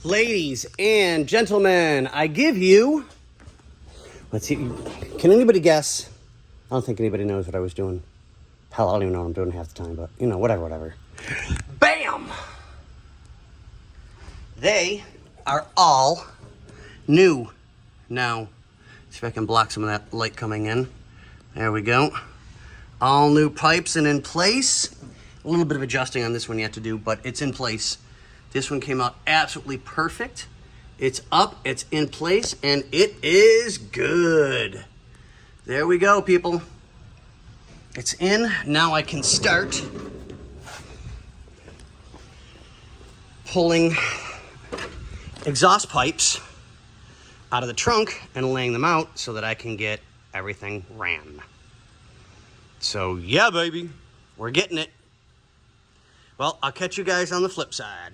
Ladies and gentlemen, I give you, let's see, can anybody guess? I don't think anybody knows what I was doing. Hell, I don't even know what I'm doing half the time, but you know, whatever. Bam! They are all new. Now, see if I can block some of that light coming in. There we go. All new pipes and in place. A little bit of adjusting on this one yet to do, but it's in place. This one came out absolutely perfect. It's up, it's in place, and it is good. There we go, people. It's in. Now I can start pulling exhaust pipes out of the trunk and laying them out so that I can get everything ran. So yeah, baby, we're getting it. Well, I'll catch you guys on the flip side.